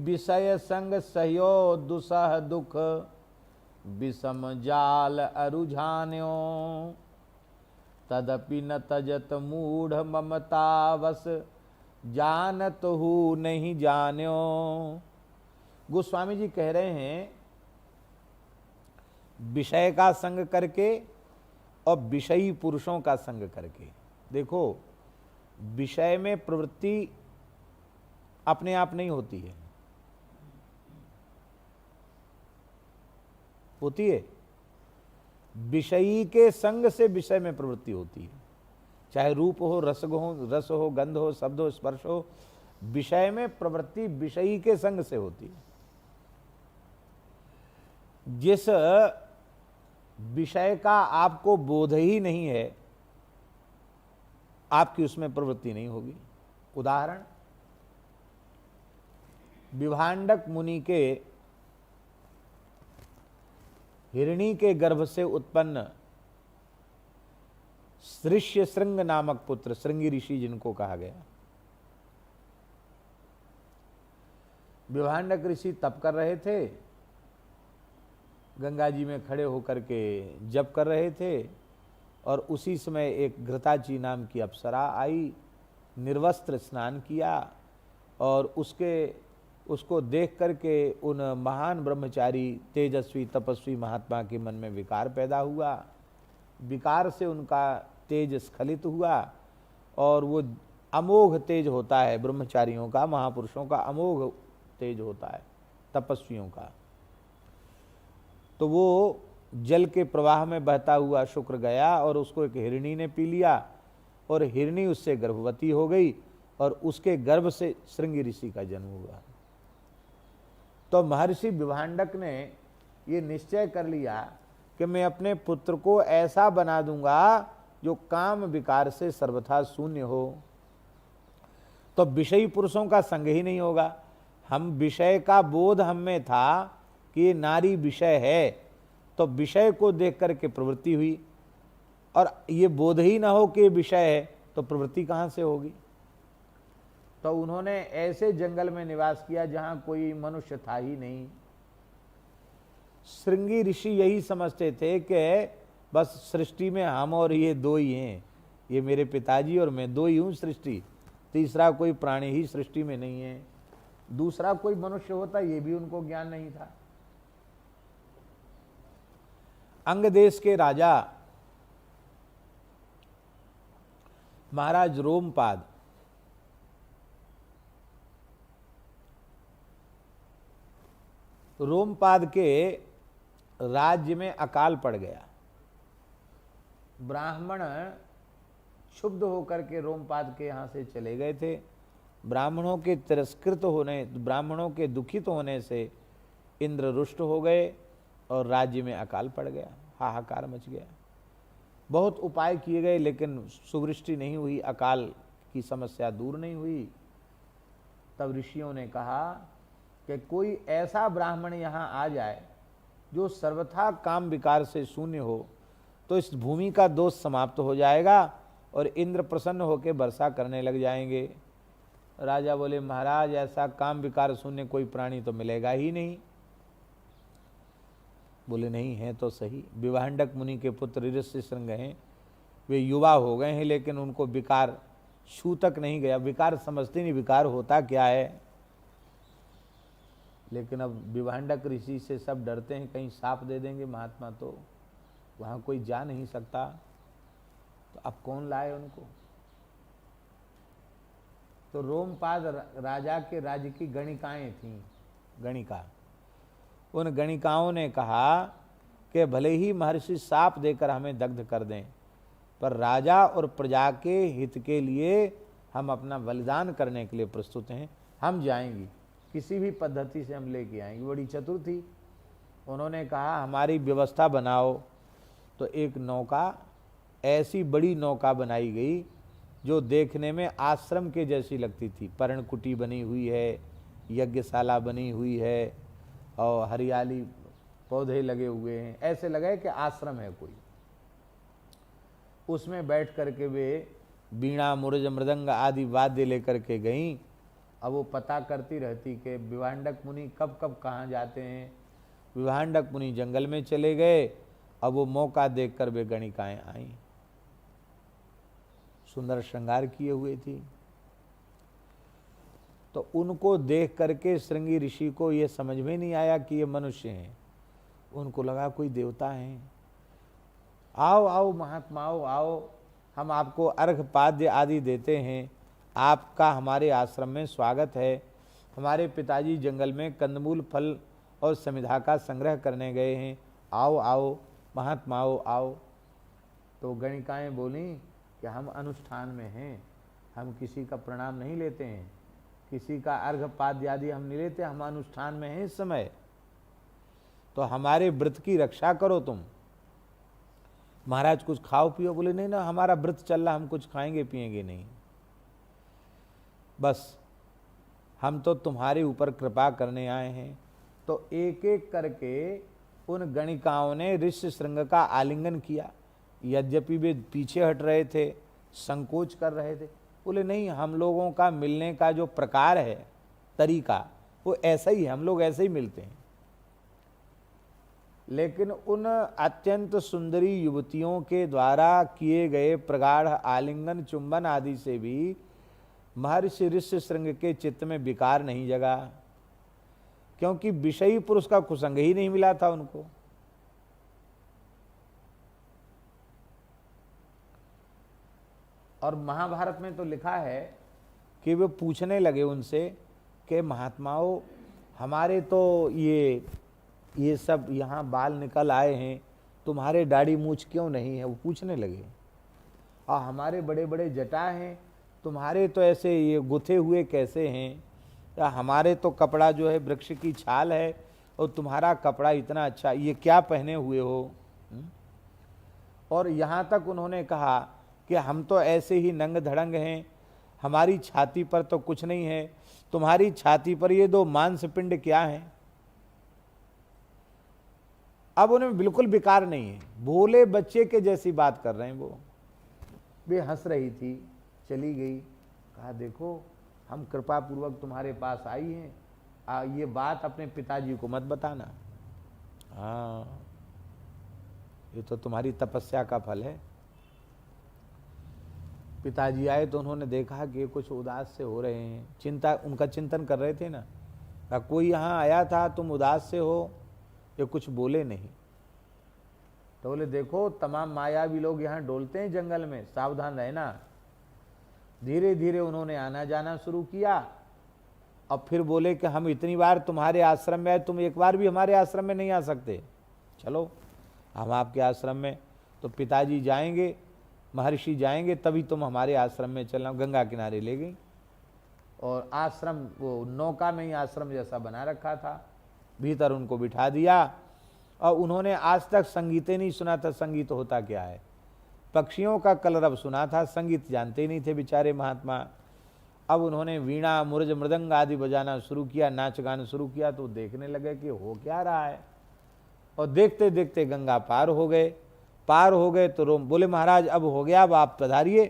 विषय संग सहयो दुसह दुख विषम जाल अरुझान्यो तदपि न तजत मूढ़ ममतावस जानत हु नहीं जान्यो। गोस्वामी जी कह रहे हैं विषय का संग करके और विषयी पुरुषों का संग करके। देखो, विषय में प्रवृत्ति अपने आप नहीं होती है, होती है विषयी के संग से विषय में प्रवृत्ति होती है। चाहे रूप हो, रस हो, गंध हो, शब्द हो, स्पर्श हो, विषय में प्रवृत्ति विषयी के संग से होती है। जिस विषय का आपको बोध ही नहीं है, आपकी उसमें प्रवृत्ति नहीं होगी। उदाहरण, विभांडक मुनि के हिरणी के गर्भ से उत्पन्न सृष्य श्रृंग नामक पुत्र, श्रृंगी ऋषि जिनको कहा गया, विभांडक ऋषि तप कर रहे थे, गंगा जी में खड़े होकर के जप कर रहे थे, और उसी समय एक घृताची नाम की अप्सरा आई, निर्वस्त्र स्नान किया, और उसको देख करके उन महान ब्रह्मचारी तेजस्वी तपस्वी महात्मा के मन में विकार पैदा हुआ। विकार से उनका तेज स्खलित हुआ, और वो अमोघ तेज होता है ब्रह्मचारियों का, महापुरुषों का अमोघ तेज होता है, तपस्वियों का। तो वो जल के प्रवाह में बहता हुआ शुक्र गया और उसको एक हिरणी ने पी लिया, और हिरणी उससे गर्भवती हो गई, और उसके गर्भ से श्रृंगी ऋषि का जन्म हुआ। तो महर्षि विभांडक ने ये निश्चय कर लिया कि मैं अपने पुत्र को ऐसा बना दूंगा जो काम विकार से सर्वथा शून्य हो। तो विषयी पुरुषों का संग ही नहीं होगा। हम विषय का बोध हम में था कि ये नारी विषय है, तो विषय को देख करके प्रवृत्ति हुई, और ये बोध ही ना हो कि विषय है तो प्रवृत्ति कहाँ से होगी। तो उन्होंने ऐसे जंगल में निवास किया जहां कोई मनुष्य था ही नहीं। श्रृंगी ऋषि यही समझते थे कि बस सृष्टि में हम और ये दो ही हैं, ये मेरे पिताजी और मैं दो ही हूं सृष्टि, तीसरा कोई प्राणी ही सृष्टि में नहीं है, दूसरा कोई मनुष्य होता ये भी उनको ज्ञान नहीं था। अंग देश के राजा महाराज रोमपाद के राज्य में अकाल पड़ गया। ब्राह्मण क्षुब्ध होकर के रोमपाद के यहाँ से चले गए थे। ब्राह्मणों के तिरस्कृत होने, ब्राह्मणों के दुखित होने से इंद्र रुष्ट हो गए और राज्य में अकाल पड़ गया, हाहाकार मच गया। बहुत उपाय किए गए लेकिन सुवृष्टि नहीं हुई, अकाल की समस्या दूर नहीं हुई। तब ऋषियों ने कहा कि कोई ऐसा ब्राह्मण यहाँ आ जाए जो सर्वथा काम विकार से शून्य हो, तो इस भूमि का दोष समाप्त हो जाएगा और इंद्र प्रसन्न होकर वर्षा करने लग जाएंगे। राजा बोले, महाराज ऐसा काम विकार शून्य कोई प्राणी तो मिलेगा ही नहीं। बोले, नहीं है तो सही। विभांडक मुनि के पुत्र ऋषि श्रृंग हैं, वे युवा हो गए हैं लेकिन उनको विकार छू तक नहीं गया, विकार समझते नहीं विकार होता क्या है। लेकिन अब विभांडक ऋषि से सब डरते हैं, कहीं साप दे देंगे महात्मा तो वहाँ कोई जा नहीं सकता, तो अब कौन लाए उनको। तो रोमपाद राजा के राज्य की गणिकाएं थीं, गणिका। उन गणिकाओं ने कहा कि भले ही महर्षि साप देकर हमें दग्ध कर दें, पर राजा और प्रजा के हित के लिए हम अपना बलिदान करने के लिए प्रस्तुत हैं, हम जाएंगी, किसी भी पद्धति से हम लेके आएंगे। बड़ी चतुर थी। उन्होंने कहा हमारी व्यवस्था बनाओ। तो एक नौका, ऐसी बड़ी नौका बनाई गई जो देखने में आश्रम के जैसी लगती थी। पर्णकुटी बनी हुई है, यज्ञशाला बनी हुई है और हरियाली पौधे लगे हुए हैं, ऐसे लगे कि आश्रम है कोई। उसमें बैठ करके वे बीणा मुरज मृदंग आदि वाद्य लेकर के गईं। अब वो पता करती रहती कि विभांडक मुनि कब कब कहाँ जाते हैं। विभांडक मुनि जंगल में चले गए। अब वो मौका देखकर वे गणिकाएं आईं, सुंदर श्रृंगार किए हुए थी। तो उनको देख करके श्रृंगी ऋषि को ये समझ में नहीं आया कि ये मनुष्य हैं। उनको लगा कोई देवता हैं। आओ आओ महात्माओं आओ, हम आपको अर्घ पाद्य आदि देते हैं, आपका हमारे आश्रम में स्वागत है। हमारे पिताजी जंगल में कंदमूल फल और समिधा का संग्रह करने गए हैं, आओ आओ महात्माओं आओ। तो गणिकाएं बोली कि हम अनुष्ठान में हैं, हम किसी का प्रणाम नहीं लेते हैं, किसी का अर्घ पाद्य आदि हम नहीं लेते, हम अनुष्ठान में हैं इस समय, तो हमारे व्रत की रक्षा करो तुम। महाराज कुछ खाओ पियो। बोले नहीं ना, हमारा व्रत चल रहा, हम कुछ खाएंगे पिएंगे नहीं, बस हम तो तुम्हारे ऊपर कृपा करने आए हैं। तो एक एक करके उन गणिकाओं ने ऋषि श्रृंग का आलिंगन किया। यद्यपि वे पीछे हट रहे थे, संकोच कर रहे थे। बोले नहीं, हम लोगों का मिलने का जो प्रकार है, तरीका, वो ऐसा ही है, हम लोग ऐसे ही मिलते हैं। लेकिन उन अत्यंत सुंदरी युवतियों के द्वारा किए गए प्रगाढ़ आलिंगन चुंबन आदि से भी महर्षि ऋषि श्रृंग के चित्त में विकार नहीं जगा, क्योंकि विषयी पुरुष का कुसंग ही नहीं मिला था उनको। और महाभारत में तो लिखा है कि वे पूछने लगे उनसे कि महात्माओं, हमारे तो ये सब यहाँ बाल निकल आए हैं, तुम्हारे दाढ़ी मूछ क्यों नहीं है, वो पूछने लगे। और हमारे बड़े बड़े जटा हैं, तुम्हारे तो ऐसे ये गुथे हुए कैसे हैं, या हमारे तो कपड़ा जो है वृक्ष की छाल है और तुम्हारा कपड़ा इतना अच्छा, ये क्या पहने हुए हो। और यहाँ तक उन्होंने कहा कि हम तो ऐसे ही नंग धड़ंग हैं, हमारी छाती पर तो कुछ नहीं है, तुम्हारी छाती पर ये दो मांसपिंड क्या हैं। अब उन्हें बिल्कुल विकार नहीं है, भोले बच्चे के जैसी बात कर रहे हैं वो। वे हंस रही थी, चली गई। कहा देखो, हम कृपा पूर्वक तुम्हारे पास आई हैं, ये बात अपने पिताजी को मत बताना। हाँ, ये तो तुम्हारी तपस्या का फल है। पिताजी आए तो उन्होंने देखा कि कुछ उदास से हो रहे हैं, चिंता, उनका चिंतन कर रहे थे ना। कहा कोई यहाँ आया था, तुम उदास से हो, ये कुछ बोले नहीं। तो बोले देखो, तमाम मायावी लोग यहाँ डोलते हैं जंगल में, सावधान रहना। धीरे धीरे उन्होंने आना जाना शुरू किया। अब फिर बोले कि हम इतनी बार तुम्हारे आश्रम में आए, तुम एक बार भी हमारे आश्रम में नहीं आ सकते, चलो हम आपके आश्रम में। तो पिताजी जाएंगे, महर्षि जाएंगे, तभी तुम हमारे आश्रम में चलना। गंगा किनारे ले गई और आश्रम, वो नौका में ही आश्रम जैसा बना रखा था, भीतर उनको बिठा दिया। और उन्होंने आज तक संगीत नहीं सुना था, संगीत होता क्या है। पक्षियों का कलरव सुना था, संगीत जानते ही नहीं थे बेचारे महात्मा। अब उन्होंने वीणा मुरज मृदंग आदि बजाना शुरू किया, नाच गाना शुरू किया। तो देखने लगे कि हो क्या रहा है। और देखते देखते गंगा पार हो गए। पार हो गए तो रोम बोले महाराज अब हो गया, अब आप पधारिए।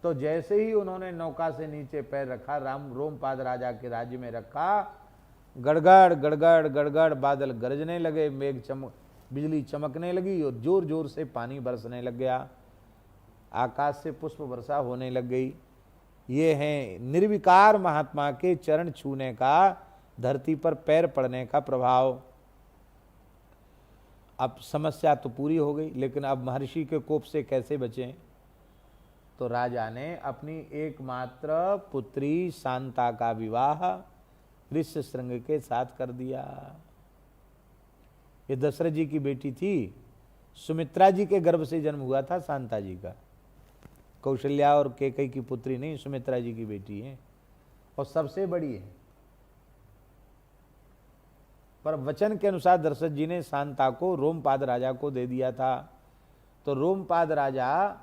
तो जैसे ही उन्होंने नौका से नीचे पैर रखा, रोमपाद राजा के राज्य में रखा, गड़गड़ गड़गड़ गड़गड़ बादल गरजने लगे, बिजली चमकने लगी और जोर जोर से पानी बरसने लग गया, आकाश से पुष्प वर्षा होने लग गई। ये हैं निर्विकार महात्मा के चरण छूने का, धरती पर पैर पड़ने का प्रभाव। अब समस्या तो पूरी हो गई, लेकिन अब महर्षि के कोप से कैसे बचें। तो राजा ने अपनी एकमात्र पुत्री शांता का विवाह ऋष्य श्रृंग के साथ कर दिया। ये दशरथ जी की बेटी थी, सुमित्रा जी के गर्भ से जन्म हुआ था शांता जी का। कौशल्या और कैकेयी की पुत्री नहीं, सुमित्रा जी की बेटी है और सबसे बड़ी है। पर वचन के अनुसार दशरथ जी ने शांता को रोमपाद राजा को दे दिया था। तो रोमपाद राजा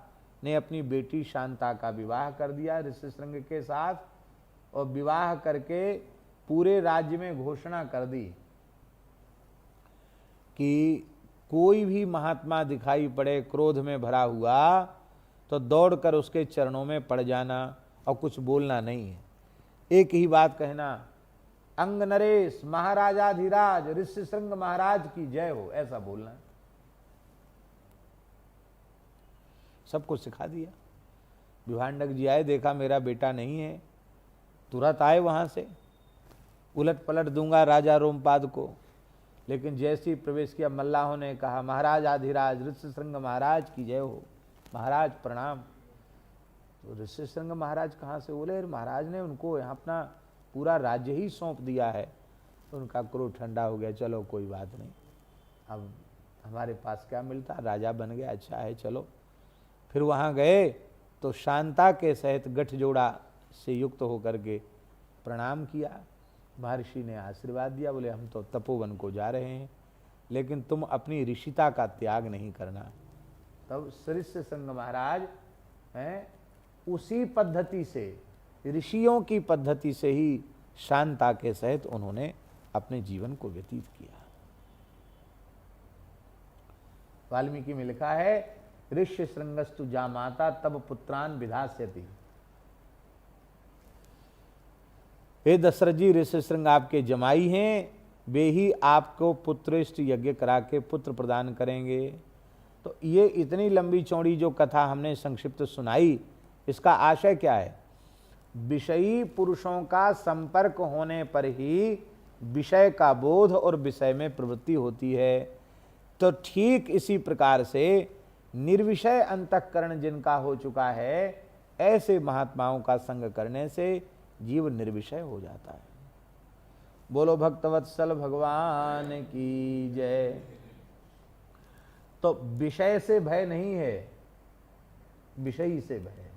ने अपनी बेटी शांता का विवाह कर दिया ऋष्यशृंग के साथ, और विवाह करके पूरे राज्य में घोषणा कर दी कि कोई भी महात्मा दिखाई पड़े क्रोध में भरा हुआ तो दौड़कर उसके चरणों में पड़ जाना और कुछ बोलना नहीं है। एक ही बात कहना, अंग नरेश महाराजाधिराज ऋष्यशृंग महाराज की जय हो, ऐसा बोलना। सबको सिखा दिया। विभांडक जी आए, देखा मेरा बेटा नहीं है, तुरंत आए वहां से, उलट पलट दूंगा राजा रोमपाद को। लेकिन जैसे ही प्रवेश किया मल्लाहों ने कहा, महाराज आधिराज ऋष्यशृंग महाराज की जय हो, महाराज प्रणाम। तो ऋष्यशृंग महाराज कहाँ से बोले, महाराज ने उनको यहाँ अपना पूरा राज्य ही सौंप दिया है। तो उनका क्रोध ठंडा हो गया, चलो कोई बात नहीं, अब हमारे पास क्या मिलता, राजा बन गया, अच्छा है, चलो। फिर वहाँ गए तो शांता के सहित गठजोड़ा से युक्त होकर के प्रणाम किया। महर्षि ने आशीर्वाद दिया, बोले हम तो तपोवन को जा रहे हैं, लेकिन तुम अपनी ऋषिता का त्याग नहीं करना। तब ऋष्यशृंग महाराज हैं उसी पद्धति से, ऋषियों की पद्धति से ही शांता के सहित उन्होंने अपने जीवन को व्यतीत किया। वाल्मीकि में लिखा है, ऋष्यशृंगस्तु जामाता तब पुत्रान विधास्यति। हे दशरथ जी, ऋष्यशृंग आपके जमाई हैं, वे ही आपको पुत्रेष्ट यज्ञ करा के पुत्र प्रदान करेंगे। तो ये इतनी लंबी चौड़ी जो कथा हमने संक्षिप्त सुनाई, इसका आशय क्या है? विषयी पुरुषों का संपर्क होने पर ही विषय का बोध और विषय में प्रवृत्ति होती है। तो ठीक इसी प्रकार से निर्विषय अंतःकरण जिनका हो चुका है, ऐसे महात्माओं का संग करने से जीव निर्विषय हो जाता है। बोलो भक्तवत्सल भगवान की जय। तो विषय से भय नहीं है, विषयी से भय है।